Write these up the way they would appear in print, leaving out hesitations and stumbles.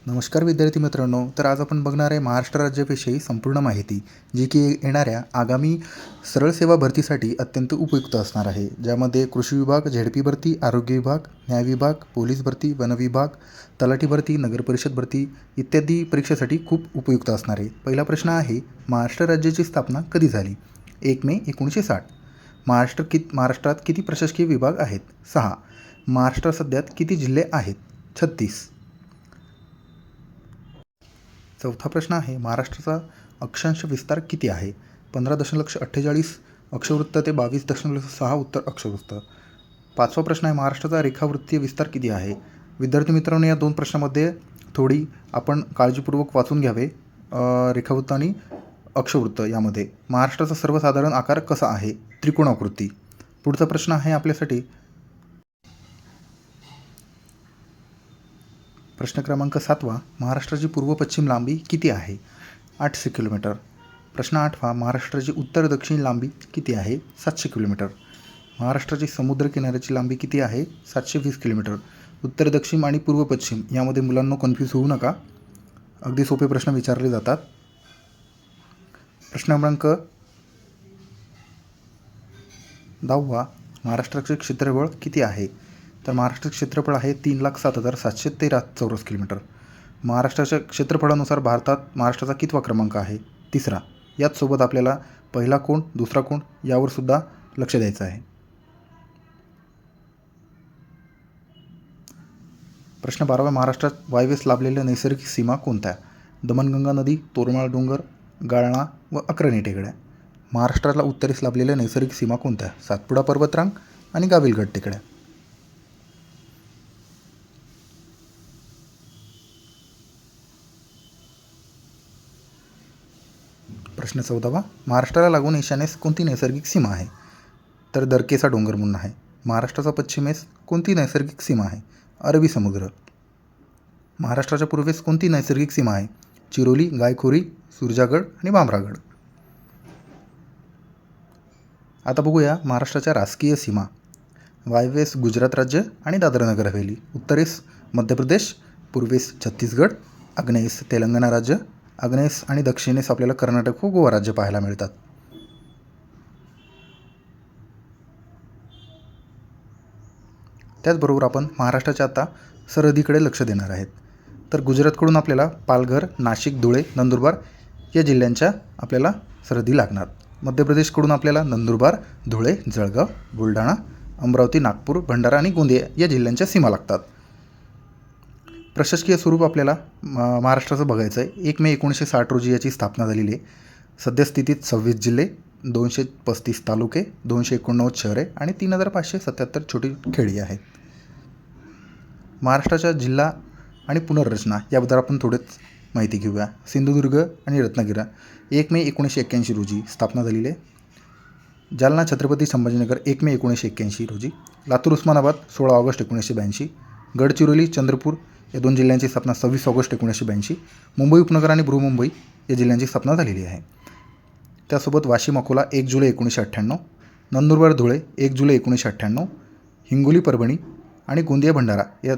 नमस्कार विद्यार्थी मित्रांनो. तर आज आपण बघणार आहे महाराष्ट्र राज्याविषयी संपूर्ण माहिती, जी की येणाऱ्या आगामी सरळ सेवा भरतीसाठी अत्यंत उपयुक्त असणार आहे. ज्यामध्ये कृषी विभाग, झेडपी भरती, आरोग्य विभाग, न्याय विभाग, पोलीस भरती, वन विभाग, तलाठी भरती, नगरपरिषद भरती इत्यादी परीक्षेसाठी खूप उपयुक्त असणार आहे. पहिला प्रश्न आहे, महाराष्ट्र राज्याची स्थापना कधी झाली? 1 मे 1960. महाराष्ट्रात किती प्रशासकीय विभाग आहेत? 6. महाराष्ट्रात सध्यात किती जिल्हे आहेत? 36. चौथा प्रश्न आहे, महाराष्ट्राचा अक्षांश विस्तार किती आहे? 15.48 अक्षवृत्त ते 22.6 उत्तर अक्षवृत्त. पाचवा प्रश्न आहे, महाराष्ट्राचा रेखावृत्तीय विस्तार किती आहे? विद्यार्थी मित्रांनो, या दोन प्रश्नामध्ये थोडी आपण काळजीपूर्वक वाचून घ्यावे. रेखावृत्त आणि अक्षवृत्त यामध्ये महाराष्ट्राचा सर्वसाधारण आकार कसा आहे? त्रिकोणाकृती. पुढचा प्रश्न आहे आपल्यासाठी प्रश्न क्रमांक 7वा, महाराष्ट्राची पूर्व पश्चिम लांबी किती आहे? 800 किलोमीटर. प्रश्न 8वा, महाराष्ट्राची उत्तर दक्षिण लांबी किती आहे? 700 किलोमीटर. महाराष्ट्राची समुद्र किनाऱ्याची लांबी किती आहे? 720 किलोमीटर. उत्तर दक्षिण आणि पूर्व पश्चिम यामध्ये मुलांना कन्फ्यूज होऊ नका, अगदी सोपे प्रश्न विचारले जातात. प्रश्न क्रमांक 10वा, महाराष्ट्राचे क्षेत्रफळ किती आहे? तर महाराष्ट्राचे क्षेत्रफळ आहे 3,07,713 चौरस किलोमीटर. महाराष्ट्राच्या क्षेत्रफळानुसार भारतात महाराष्ट्राचा कितवा क्रमांक आहे? 3रा. याच सोबत आपल्याला पहिला कोण, दुसरा कोण यावर सुद्धा लक्ष द्यायचं आहे. प्रश्न 12वा, महाराष्ट्रात वायव्येस लाभलेल्या नैसर्गिक सीमा कोणत्या? दमणगंगा नदी, तोरमाळ डोंगर, गाळणा व अक्राणी टेकड्या. महाराष्ट्राला उत्तरेस लाभलेल्या नैसर्गिक सीमा कोणत्या? सातपुडा पर्वतरांग आणि गाविलगड टेकड्या. प्रश्न 14वा, महाराष्ट्राला लागून ईशान्येस कोणती नैसर्गिक सीमा आहे? तर दरकेसा डोंगर म्हणून आहे. महाराष्ट्राचा पश्चिमेस कोणती नैसर्गिक सीमा आहे? अरबी समुद्र. महाराष्ट्राच्या पूर्वेस कोणती नैसर्गिक सीमा आहे? चिरोली, गायखोरी, सुरजागड आणि भामरागड. आता बघूया महाराष्ट्राच्या राजकीय सीमा. वायव्येस गुजरात राज्य आणि दादरा नगर हवेली, उत्तरेस मध्य प्रदेश, पूर्वेस छत्तीसगड, आग्नेयेस तेलंगणा राज्य, आग्नेयेस आणि दक्षिणेस आपल्याला कर्नाटक व गोवा राज्य पाहायला मिळतात. त्याचबरोबर आपण महाराष्ट्राच्या आता सरहदीकडे लक्ष देणार आहेत. तर गुजरातकडून आपल्याला पालघर, नाशिक, धुळे, नंदुरबार या जिल्ह्यांच्या आपल्याला सरहदी लागणार. मध्य प्रदेशकडून आपल्याला नंदुरबार, धुळे, जळगाव, बुलढाणा, अमरावती, नागपूर, भंडारा आणि गोंदिया या जिल्ह्यांच्या सीमा लागतात. प्रशासकीय स्वरूप आपल्याला महाराष्ट्राचं बघायचं आहे. 1 मे 1960 रोजी याची स्थापना झालेली आहे. सद्यस्थितीत 26 जिल्हे, 235 तालुके, 289 शहरे आणि 3,577 छोटी खेडी आहेत. महाराष्ट्राच्या जिल्हा आणि पुनर्रचना याबद्दल आपण थोडीच माहिती घेऊया. सिंधुदुर्ग आणि रत्नागिरी 1 मे 1981 रोजी स्थापना झालेली आहे. जालना छत्रपती संभाजीनगर 1 मे 1981 रोजी. लातूर उस्मानाबाद 16 ऑगस्ट 1982. गडचिरोली चंद्रपूर या दोन जिल्ह्यांची स्थापना 26 ऑगस्ट 1982. मुंबई उपनगर आणि बृहन्मुंबई या जिल्ह्यांची स्थापना झालेली आहे. त्यासोबत वाशिम अकोला 1 जुलै 1998, नंदुरबार धुळे 1 जुलै 1998, हिंगोली परभणी आणि गोंदिया भंडारा या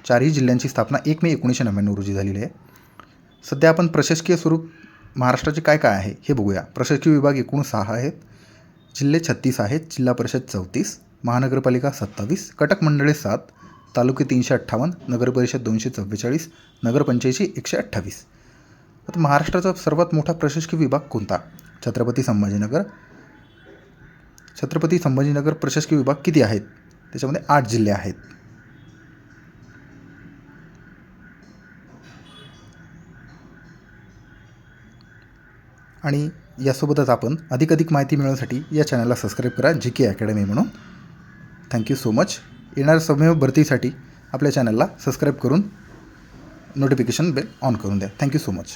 चारही जिल्ह्यांची स्थापना 1 मे 1999 रोजी झालेली आहे. सध्या आपण प्रशासकीय स्वरूप महाराष्ट्राचे काय काय आहे हे बघूया. प्रशासकीय विभाग एकूण 6 आहेत, जिल्हे 36 आहेत, जिल्हा परिषद 34, महानगरपालिका 27, कटक मंडळे 7, तालुके 358, नगरपरिषद 244, नगरपंचायती 128. आता महाराष्ट्राचा सर्वात मोठा प्रशासकीय विभाग कोणता? छत्रपती संभाजीनगर. छत्रपती संभाजीनगर प्रशासकीय विभाग किती आहेत? त्याच्यामध्ये 8 जिल्हे आहेत. आणि यासोबतच आपण अधिक माहिती मिळवण्यासाठी या चॅनलला सबस्क्राईब करा, GK अकॅडमी म्हणून. Thank you so much. येणाऱ्या समय भरतीसाठी आपल्या चॅनलला सबस्क्राईब करून नोटिफिकेशन बेल ऑन करून द्या. Thank you so much.